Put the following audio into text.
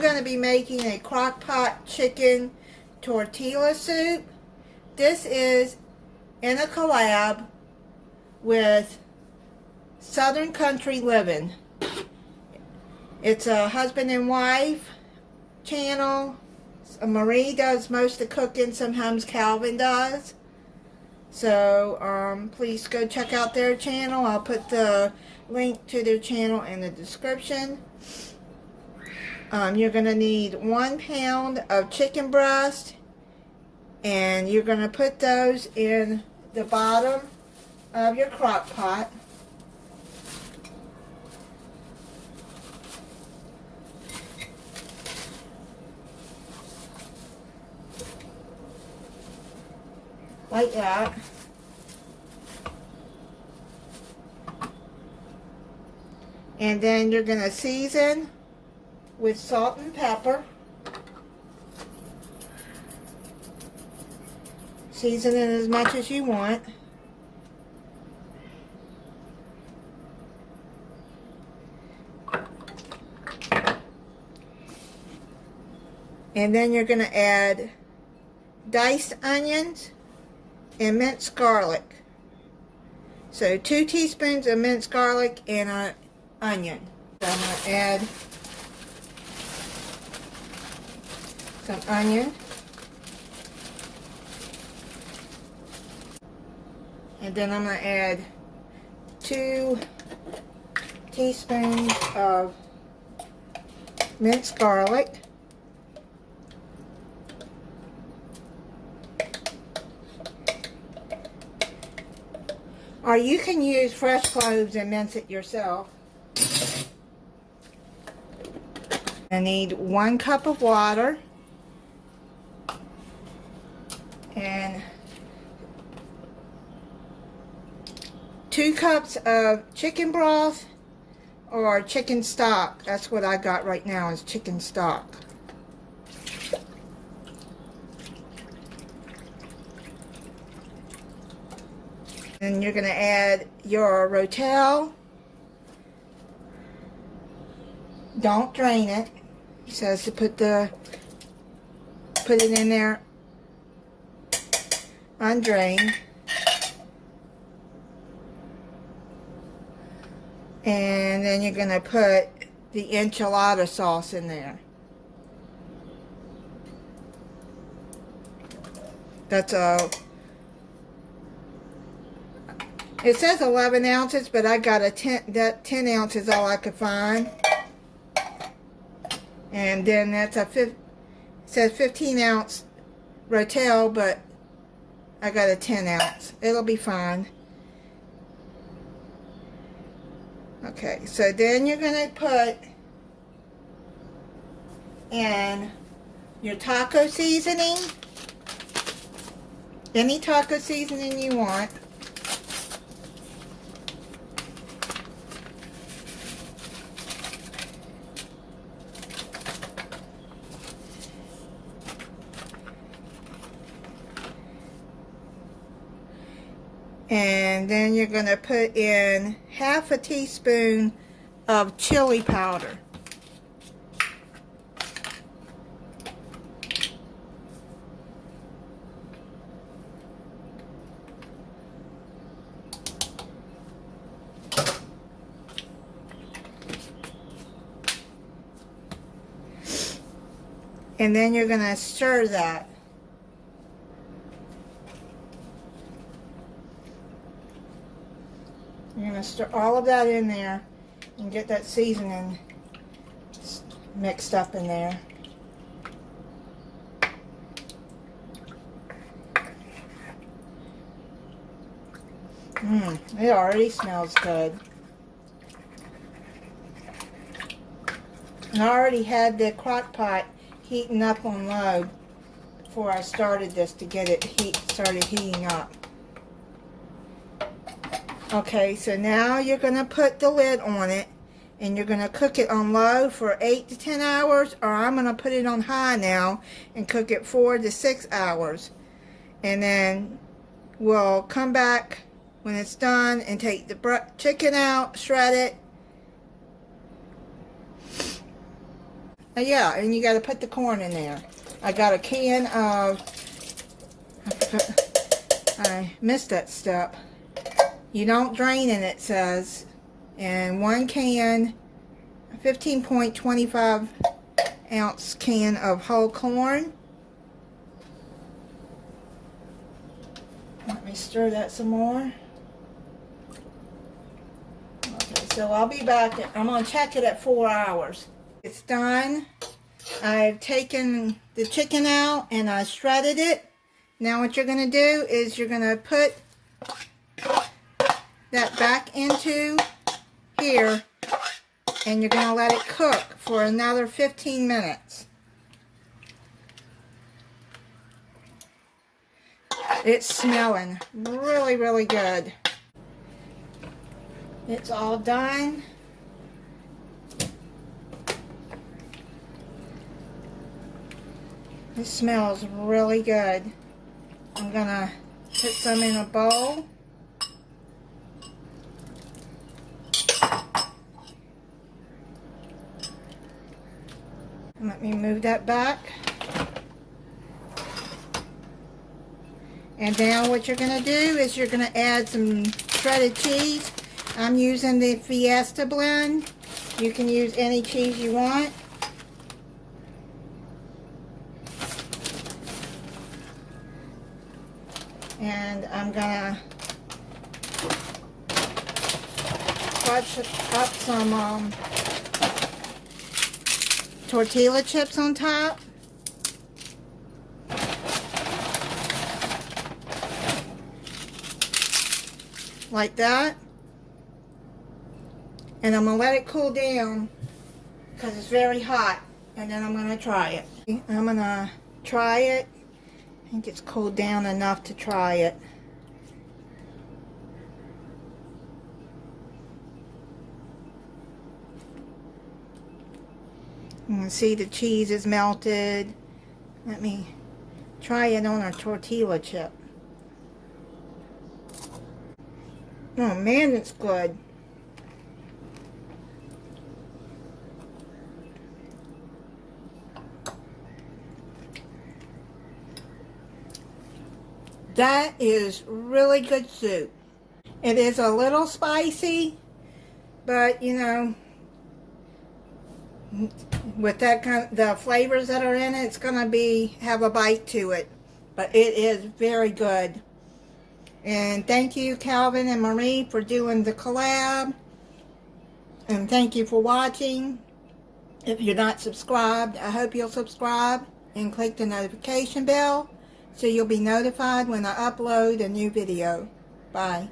going to be making a Crockpot chicken tortilla soup. This is in a collab with Southern Country Living. It's a husband and wife channel. Marie does most of the cooking. Sometimes Calvin does. So please go check out their channel. I'll put the link to their channel in the description. You're going to need 1 pound of chicken breast, and you're going to put those in the bottom of your crock pot. Like that. And then you're going to season with salt and pepper. Season it as much as you want. And then you're going to add diced onions and minced garlic. So 2 teaspoons of minced garlic and an onion. So I'm going to add some onion. And then I'm going to add 2 teaspoons of minced garlic. Or you can use fresh cloves and mince it yourself. I need 1 cup of water and 2 cups of chicken broth or chicken stock. That's what I got right now, is chicken stock. And you're going to add your rotel. Don't drain it. It says to put it in there undrained. And then you're going to put the enchilada sauce in there. That's it says 11 ounces, but I got 10 ounces all I could find. And then that's it says 15 ounce rotel, but I got a 10 ounce. It'll be fine. Okay, so then you're going to put in your taco seasoning. Any taco seasoning you want. And then you're going to put in half a teaspoon of chili powder. And then you're going to stir that. You're going to stir all of that in there and get that seasoning mixed up in there. It already smells good. And I already had the crock pot heating up on low before I started this to get it started heating up. Okay, so now you're going to put the lid on it and you're going to cook it on low for 8 to 10 hours, or I'm going to put it on high now and cook it 4 to 6 hours. And then we'll come back when it's done and take the chicken out, shred it, Yeah, and you got to put the corn in there. I got a can of, I missed that step. You don't drain it, it says. And 1 can, 15.25 ounce can of whole corn. Let me stir that some more. Okay, so I'll be back. I'm going to check it at 4 hours. It's done. I've taken the chicken out and I shredded it. Now what you're going to do is you're going to put that back into here and you're going to let it cook for another 15 minutes. It's smelling really, really good. It's all done. It smells really good. I'm gonna put some in a bowl. Let me move that back. And now what you're going to do is you're going to add some shredded cheese. I'm using the Fiesta blend. You can use any cheese you want. And I'm going to crunch up some tortilla chips on top. Like that. And I'm going to let it cool down because it's very hot. And then I'm going to try it. I'm going to try it. I think it's cooled down enough to try it. You can see the cheese is melted. Let me try it on a tortilla chip. Oh man, it's good. That is really good soup. It is a little spicy, but you know, with that kind of, the flavors that are in it, it's gonna have a bite to it. But it is very good. And thank you, Calvin and Marie, for doing the collab. And thank you for watching. If you're not subscribed, I hope you'll subscribe and click the notification bell so you'll be notified when I upload a new video. Bye.